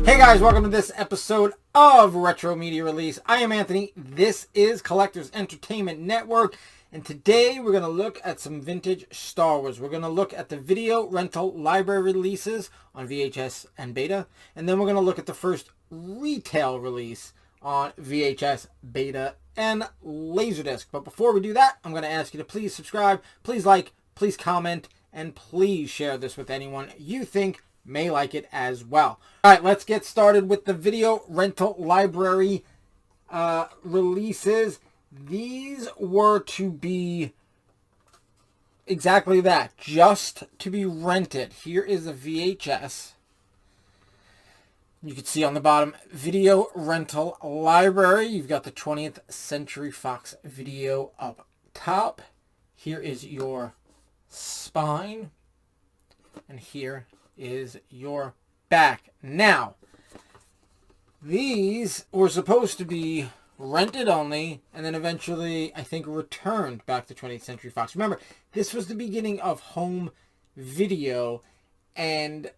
Hey guys, welcome to this episode of Retro Media Release. I am Anthony. This is Collectors Entertainment Network. And today we're going to look at some vintage Star Wars. We're going to look at the video rental library releases on VHS and Beta. And then we're going to look at the first retail release on VHS, Beta, and Laserdisc. But before we do that, I'm going to ask you to please subscribe, please like, please comment, and please share this with anyone you think may like it as well. All right, let's get started with the video rental library releases. These were to be exactly that, just to be rented. Here is a VHS. You can see on the bottom, video rental library. You've got the 20th Century Fox video up top. Here is your spine. And here is your back. Now, these were supposed to be rented only, and then eventually, I think, returned back to 20th Century Fox. Remember, this was the beginning of home video, and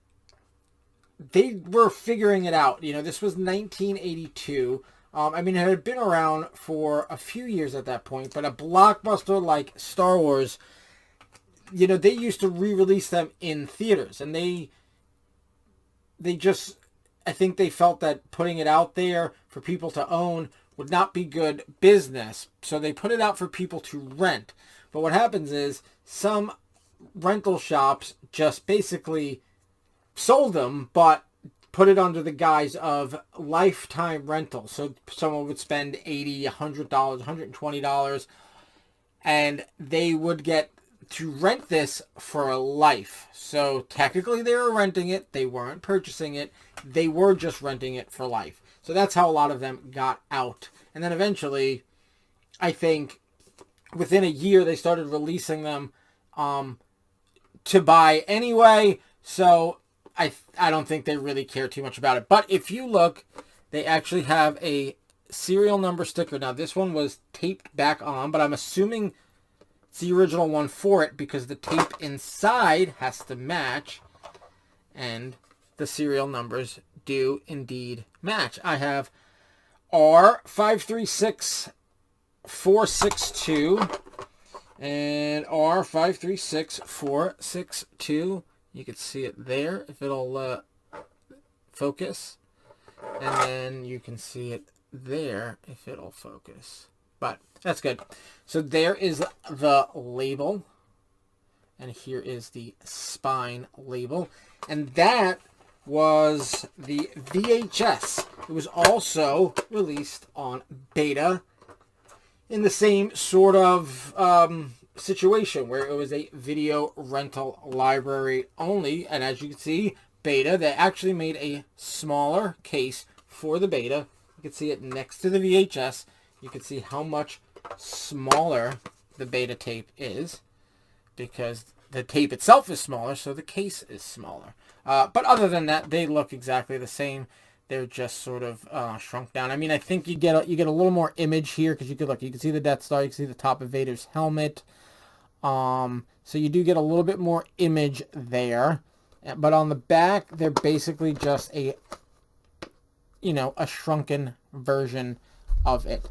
they were figuring it out. You know, this was 1982. I mean, it had been around for a few years at that point, but a blockbuster like Star Wars, you know, they used to re-release them in theaters, and they just, I think they felt that putting it out there for people to own would not be good business, so they put it out for people to rent. But what happens is some rental shops just basically sold them, but put it under the guise of lifetime rental. So someone would spend $80, $100, $120, and they would get to rent this for life. So technically they were renting it. They weren't purchasing it. They were just renting it for life. So that's how a lot of them got out. And then eventually, I think within a year, they started releasing them to buy anyway. So I don't think they really care too much about it. But if you look, they actually have a serial number sticker. Now, this one was taped back on, but I'm assuming it's the original one for it because the tape inside has to match, and the serial numbers do indeed match. I have R536462 and R536462. You can see it there if it'll focus, and then you can see it there if it'll focus. But that's good. So there is the label, and here is the spine label, and that was the VHS. It was also released on Beta in the same sort of situation where it was a video rental library only. And as you can see, Beta, they actually made a smaller case for the Beta. You can see it next to the VHS. You can see how much smaller the Beta tape is because the tape itself is smaller, so the case is smaller. But other than that, they look exactly the same. They're just sort of shrunk down. I mean, I think you get a little more image here because you can see the Death Star, you can see the top of Vader's helmet. So you do get a little bit more image there. But on the back, they're basically just a shrunken version of it.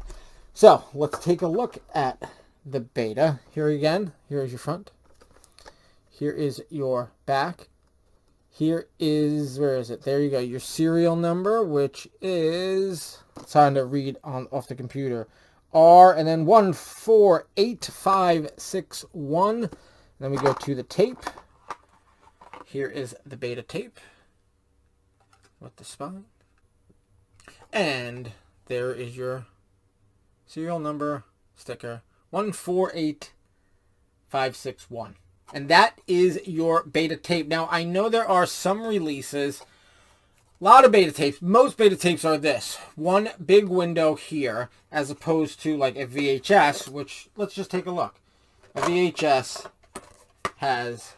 So let's take a look at the Beta. Here again, here is your front. Here is your back. Here is, where is it? There you go. Your serial number, which is, it's time to read off the computer. R and then 148561. Then we go to the tape. Here is the Beta tape with the spine. And there is your serial number sticker, 148561. And that is your Beta tape. Now, I know there are some releases, a lot of Beta tapes. Most Beta tapes are this. One big window here, as opposed to like a VHS, which, let's just take a look. A VHS has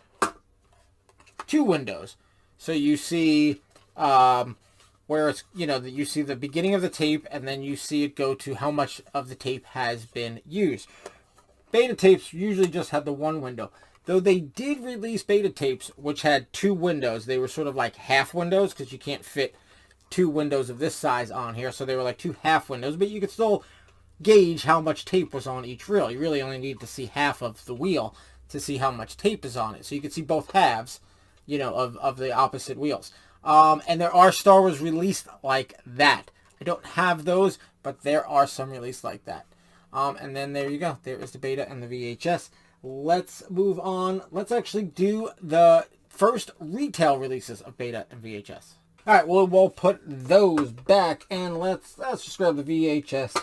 two windows. So you see where it's, you see the beginning of the tape, and then you see it go to how much of the tape has been used. Beta tapes usually just had the one window. Though they did release Beta tapes which had two windows. They were sort of like half windows because you can't fit two windows of this size on here, so they were like two half windows, but you could still gauge how much tape was on each reel. You really only need to see half of the wheel to see how much tape is on it. So you can see both halves, you know, of the opposite wheels. And there are Star Wars released like that. I don't have those, but there are some released like that. And then there you go. There is the Beta and the VHS. Let's move on. Let's actually do the first retail releases of Beta and VHS. All right, well, we'll put those back, and let's just grab the VHS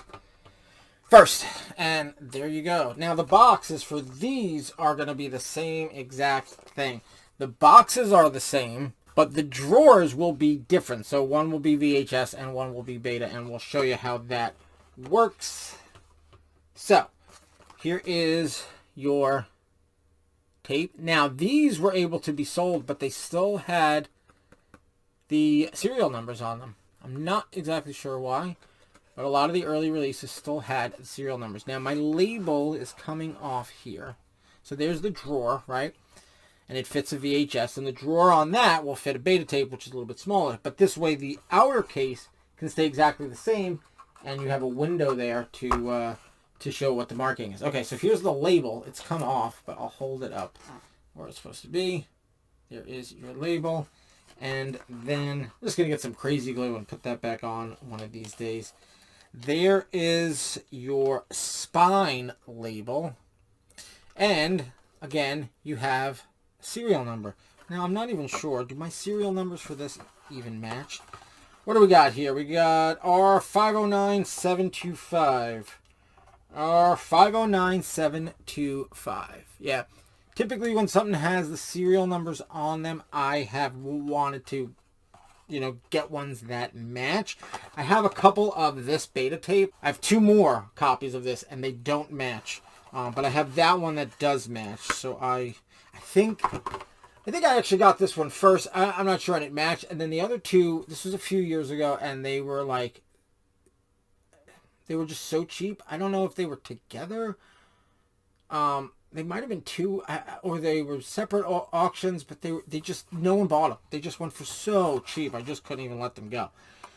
first. And there you go. Now, the boxes for these are going to be the same exact thing. The boxes are the same, but the drawers will be different. So one will be VHS and one will be Beta, and we'll show you how that works. So, here is your tape. Now, these were able to be sold, but they still had the serial numbers on them. I'm not exactly sure why, but a lot of the early releases still had the serial numbers. Now, my label is coming off here. So there's the drawer, right? And it fits a VHS, and the drawer on that will fit a Beta tape, which is a little bit smaller. But this way, the outer case can stay exactly the same, and you have a window there to show what the marking is. Okay, so here's the label. It's come off, but I'll hold it up where it's supposed to be. There is your label. And then I'm just going to get some crazy glue and put that back on one of these days. There is your spine label. And, again, you have a serial number. Now, I'm not even sure. Do my serial numbers for this even match? What do we got here? We got R509725. R509725. Yeah. Typically, when something has the serial numbers on them, I have wanted to, you know, get ones that match. I have a couple of this Beta tape. I have two more copies of this, and they don't match. But I have that one that does match. So I think I actually got this one first. I'm not sure, and it matched. And then the other two, this was a few years ago, and they were like, they were just so cheap. I don't know if they were together. They might have been two, or they were separate auctions, but they just, no one bought them. They just went for so cheap. I just couldn't even let them go.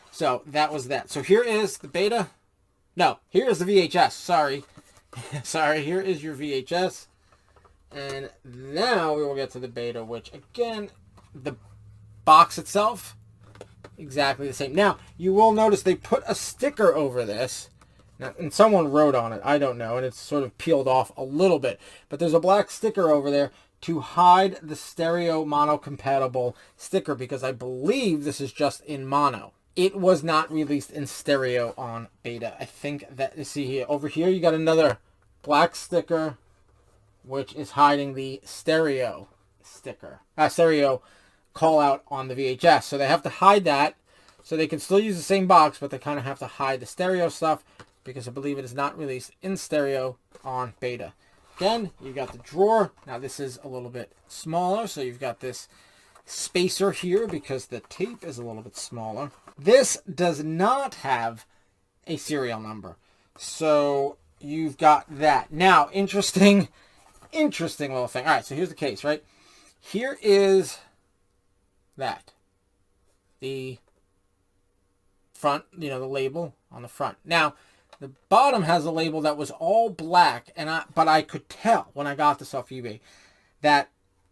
So that was that. So here is the Beta. No, here is the VHS. Sorry. Sorry, here is your VHS. And now we will get to the Beta, which again, the box itself, exactly the same. Now, you will notice they put a sticker over this. Now, and someone wrote on it, I don't know, and it's sort of peeled off a little bit. But there's a black sticker over there to hide the stereo mono compatible sticker, because I believe this is just in mono. It was not released in stereo on Beta. I think that, you see here, over here you got another black sticker, which is hiding the stereo sticker, stereo call out on the VHS. So they have to hide that, so they can still use the same box, but they kind of have to hide the stereo stuff, because I believe it is not released in stereo on Beta. Again, you got the drawer. Now this is a little bit smaller, so you've got this spacer here because the tape is a little bit smaller. This does not have a serial number, so you've got that. Now, interesting little thing. All right, so here's the case, right? Here is that. The front, you know, the label on the front. Now, the bottom has a label that was all black, but I could tell when I got this off eBay that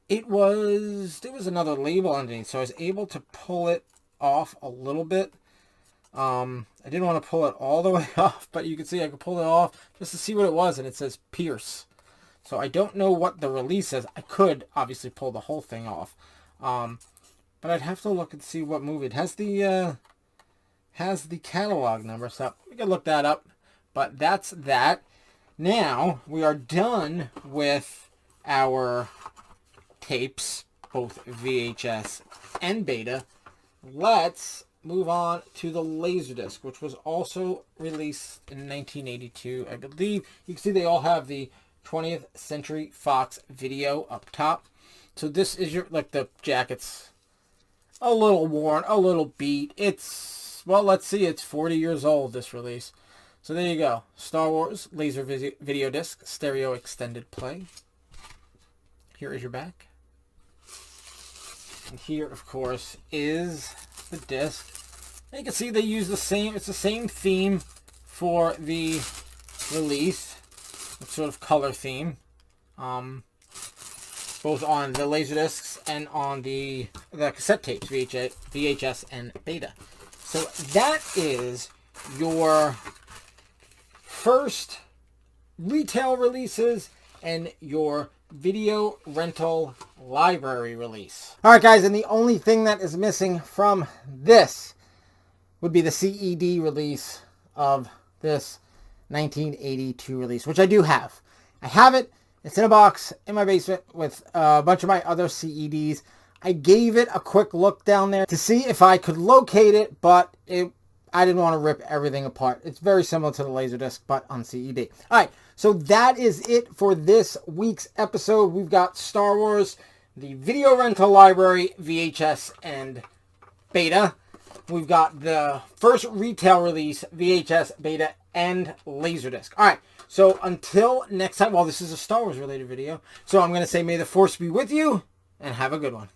there was another label underneath, so I was able to pull it off a little bit. I didn't want to pull it all the way off, but you can see I could pull it off just to see what it was, and it says Pierce. So I don't know what the release says. I could obviously pull the whole thing off, but I'd have to look and see what movie. It has the catalog number, so we can look that up. But that's that. Now, we are done with our tapes, both VHS and Beta. Let's move on to the Laserdisc, which was also released in 1982, I believe. You can see they all have the 20th Century Fox video up top. So this is your, like, the jacket's a little worn, a little beat. It's, well, let's see, it's 40 years old, this release. So there you go. Star Wars Laser Video Disc, Stereo Extended Play. Here is your back. And here, of course, is the disc. And you can see they use the same, it's the same theme for the release. It's sort of color theme. Both on the Laserdiscs and on the cassette tapes, VHS and Beta. So that is your first retail releases and your video rental library release. Alright guys, and the only thing that is missing from this would be the CED release of this 1982 release, which I do have. I have it. It's in a box in my basement with a bunch of my other CEDs. I gave it a quick look down there to see if I could locate it, but I didn't want to rip everything apart. It's very similar to the Laserdisc, but on CED. Alright, so that is it for this week's episode. We've got Star Wars, the video rental library, VHS and Beta. We've got the first retail release, VHS, Beta, and Laserdisc. Alright, so until next time, well, this is a Star Wars related video, so I'm going to say may the Force be with you, and have a good one.